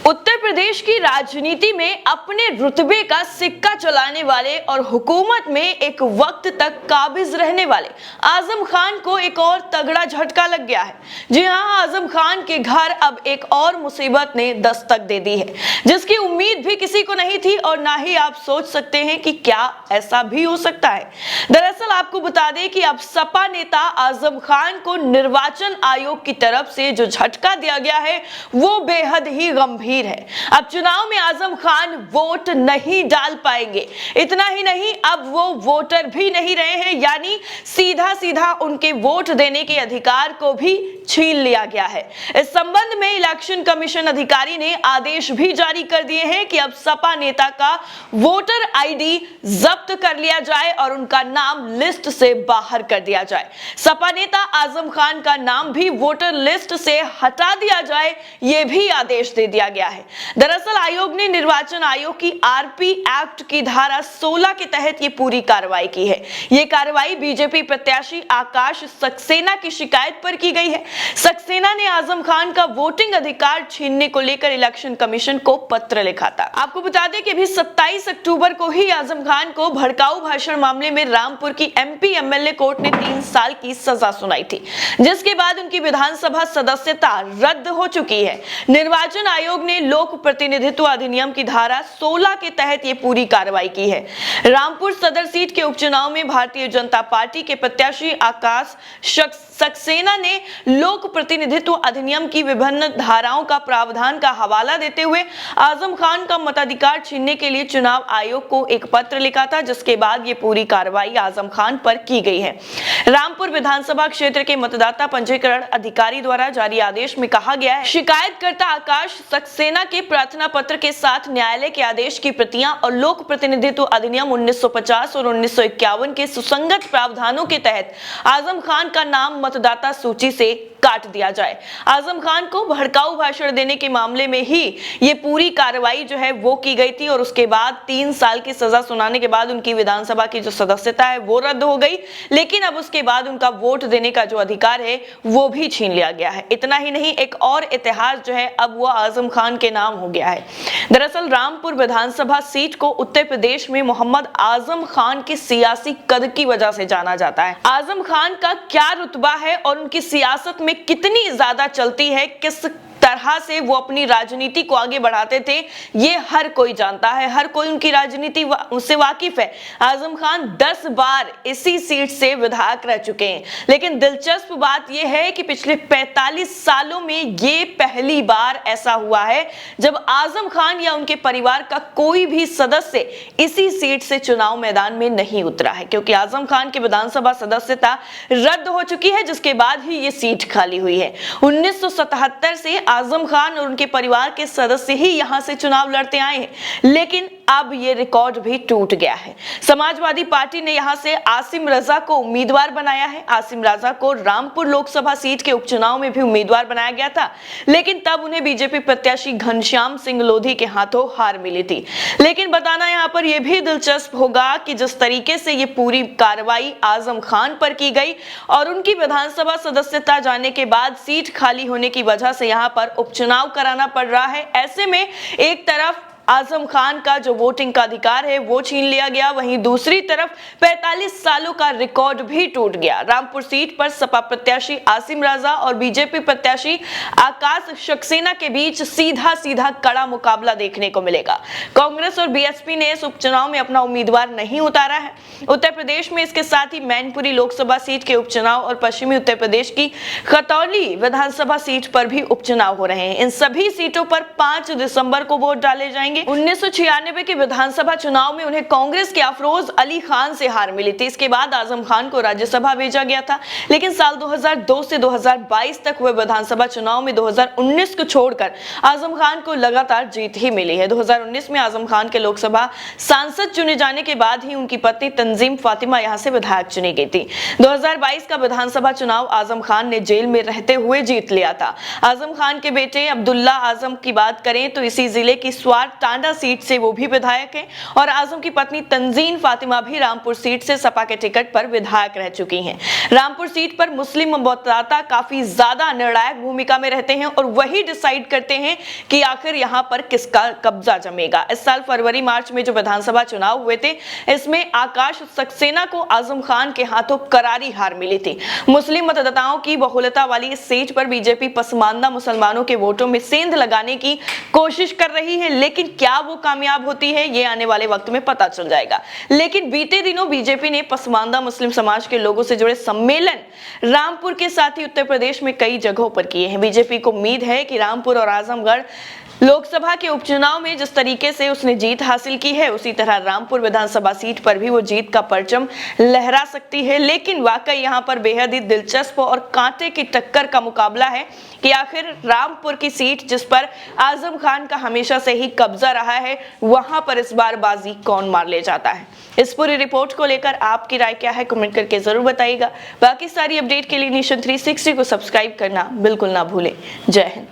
उत्तर प्रदेश की राजनीति में अपने रुतबे का सिक्का चलाने वाले और हुकूमत में एक वक्त तक काबिज रहने वाले आजम खान को एक और तगड़ा झटका लग गया है। जी हां, आजम खान के घर अब एक और मुसीबत ने दस्तक दे दी है, जिसकी उम्मीद भी किसी को नहीं थी और ना ही आप सोच सकते हैं कि क्या ऐसा भी हो सकता है। दरअसल आपको बता दें कि अब सपा नेता आजम खान को निर्वाचन आयोग की तरफ से जो झटका दिया गया है वो बेहद ही गंभीर है। अब चुनाव में आजम खान वोट नहीं डाल पाएंगे। इतना ही नहीं, अब वो वोटर भी नहीं रहे हैं, यानी सीधा सीधा उनके वोट देने के अधिकार को भी छीन लिया गया है। इस संबंध में इलेक्शन कमीशन अधिकारी ने आदेश भी जारी कर दिए हैं कि अब सपा नेता का वोटर आईडी जब्त कर लिया जाए और उनका नाम लिस्ट से बाहर कर दिया जाए। सपा नेता आजम खान का नाम भी वोटर लिस्ट से हटा दिया जाए, यह भी आदेश दे दिया गया है। दरअसल आयोग ने निर्वाचन आयोग की आरपी एक्ट की धारा 16 के तहत ये पूरी कार्रवाई की है। ये कार्रवाई बीजेपी प्रत्याशी आकाश सक्सेना की शिकायत पर की गई है। सक्सेना ने आजम खान का वोटिंग अधिकार छीनने को लेकर इलेक्शन कमीशन को पत्र लिखा था। आपको बता दें कि अभी 27 अक्टूबर को ही आजम खान को भड़काऊ भाषण मामले में रामपुर की एमपी एमएलए कोर्ट ने 3 साल की सजा सुनाई थी, जिसके बाद उनकी विधानसभा सदस्यता रद्द हो चुकी है। निर्वाचन आयोग ने लोक प्रतिनिधित्व अधिनियम की धारा 16 के तहत ये पूरी कार्रवाई की है। रामपुर सदर सीट के उपचुनाव में भारतीय जनता पार्टी के प्रत्याशी आकाश सक्सेना ने लोक प्रतिनिधित्व अधिनियम की विभिन्न धाराओं का प्रावधान का हवाला देते हुए आजम खान का मताधिकार छीनने के लिए चुनाव आयोग को एक पत्र लिखा था, जिसके बाद ये पूरी कार्रवाई आजम खान पर की गई है। रामपुर विधानसभा क्षेत्र के मतदाता पंजीकरण अधिकारी द्वारा जारी आदेश में कहा गया है, शिकायतकर्ता आकाश सक्सेना के प्रार्थना पत्र के साथ न्यायालय के आदेश की प्रतियां और लोक प्रतिनिधित्व अधिनियम 1950 और 1951 के सुसंगत प्रावधानों के तहत आजम खान का नाम मतदाता सूची से काट दिया जाए। आजम खान को भड़काऊ भाषण देने के मामले में ही ये पूरी कार्रवाई जो है वो की गई थी और उसके बाद 3 साल की सजा सुनाने के बाद उनकी विधानसभा की जो सदस्यता है वो रद्द हो गई, लेकिन अब उसके बाद उनका वोट देने का जो अधिकार है वो भी छीन लिया गया है। इतना ही नहीं, एक और इतिहास जो है अब वो आजम खान के नाम हो गया है। दरअसल रामपुर विधानसभा सीट को उत्तर प्रदेश में मोहम्मद आजम खान की सियासी कद की वजह से जाना जाता है। आजम खान का क्या रुतबा है और उनकी सियासत में कितनी ज्यादा चलती है, किस तरह से वो अपनी राजनीति को आगे बढ़ाते थे, ये हर कोई जानता है, हर कोई उनकी राजनीति से वाकिफ है। आजम खान 10 बार इसी सीट से विधायक रह चुके हैं, लेकिन दिलचस्प बात यह है कि पिछले 45 सालों में ये पहली बार ऐसा हुआ है जब आजम खान या उनके परिवार का कोई भी सदस्य इसी सीट से चुनाव मैदान में नहीं उतरा है, क्योंकि आजम खान की विधानसभा सदस्यता रद्द हो चुकी है, जिसके बाद ही ये सीट खाली हुई है। 1977 से आजम खान और उनके परिवार के सदस्य ही यहां से चुनाव लड़ते आए हैं, लेकिन अब ये रिकॉर्ड भी टूट गया है। समाजवादी पार्टी ने यहां से आसिम रजा को उम्मीदवार बनाया है। आसिम रजा को रामपुर लोकसभा सीट के उपचुनाव में भी उम्मीदवार बनाया गया था, लेकिन तब उन्हें बीजेपी प्रत्याशी घनश्याम सिंह लोधी के हाथों हार मिली थी। लेकिन बताना यहां पर यह भी दिलचस्प होगा कि जिस तरीके से ये पूरी कार्रवाई आजम खान पर की गई और उनकी विधानसभा सदस्यता जाने के बाद सीट खाली होने की वजह से यहां पर उपचुनाव कराना पड़ रहा है। ऐसे में एक तरफ आजम खान का जो वोटिंग का अधिकार है वो छीन लिया गया, वहीं दूसरी तरफ 45 सालों का रिकॉर्ड भी टूट गया। रामपुर सीट पर सपा प्रत्याशी आसिम रजा और बीजेपी प्रत्याशी आकाश सक्सेना के बीच सीधा सीधा कड़ा मुकाबला देखने को मिलेगा। कांग्रेस और बीएसपी ने इस उपचुनाव में अपना उम्मीदवार नहीं उतारा है। उत्तर प्रदेश में इसके साथ ही मैनपुरी लोकसभा सीट के उपचुनाव और पश्चिमी उत्तर प्रदेश की खतौली विधानसभा सीट पर भी उपचुनाव हो रहे हैं। इन सभी सीटों पर 5 दिसंबर को वोट डाले जाएंगे। 1996 के विधानसभा चुनाव में उन्हें कांग्रेस के अफरोज अली खान से हार मिली थी। इसके बाद आजम खान को राज्यसभा भेजा गया था, लेकिन साल 2002 से 2022 तक हुए विधानसभा चुनाव में 2019 को छोड़कर आजम खान को लगातार जीत ही मिली है। 2019 में आजम खान के लोकसभा सांसद चुने जाने के बाद ही उनकी पत्नी तंजीम फातिमा यहां से विधायक चुनी गई थी। 2022 का विधानसभा चुनाव आजम खान ने जेल में रहते हुए जीत लिया था। आजम खान के बेटे अब्दुल्ला आजम की बात करें तो इसी जिले की स्वार्थ टांडा सीट से वो भी विधायक हैं और आजम की पत्नी तंजीन फातिमा भी रामपुर सीट से सपा के टिकट पर विधायक रह चुकी हैं। रामपुर सीट पर मुस्लिम मतदाता काफी ज्यादा निर्णायक भूमिका में रहते हैं और वही डिसाइड करते हैं कि आखिर यहां पर किसका कब्जा जमेगा। इस साल फरवरी मार्च में जो विधानसभा चुनाव हुए थे, इसमें आकाश सक्सेना को आजम खान के हाथों करारी हार मिली थी। मुस्लिम मतदाताओं की बहुलता वाली इस सीट पर बीजेपी पसमानदा मुसलमानों के वोटों में सेंध लगाने की कोशिश कर रही है, लेकिन क्या वो कामयाब होती है ये आने वाले वक्त में पता चल जाएगा। लेकिन बीते दिनों बीजेपी ने पसमानदा मुस्लिम समाज के लोगों से जुड़े सम्मेलन रामपुर के साथ ही उत्तर प्रदेश में कई जगहों पर किए हैं। बीजेपी को उम्मीद है कि रामपुर और आजमगढ़ लोकसभा के उपचुनाव में जिस तरीके से उसने जीत हासिल की है, उसी तरह रामपुर विधानसभा सीट पर भी वो जीत का परचम लहरा सकती है। लेकिन वाकई यहां पर बेहद ही दिलचस्प और कांटे की टक्कर का मुकाबला है कि आखिर रामपुर की सीट जिस पर आजम खान का हमेशा से ही कब्जा रहा है, वहां पर इस बार बाजी कौन मार ले जाता है। इस पूरी रिपोर्ट को लेकर आपकी राय क्या है, कमेंट करके जरूर बताइएगा। बाकी सारी अपडेट के लिए नेशन 360 को सब्सक्राइब करना बिल्कुल ना भूलें। जय हिंद।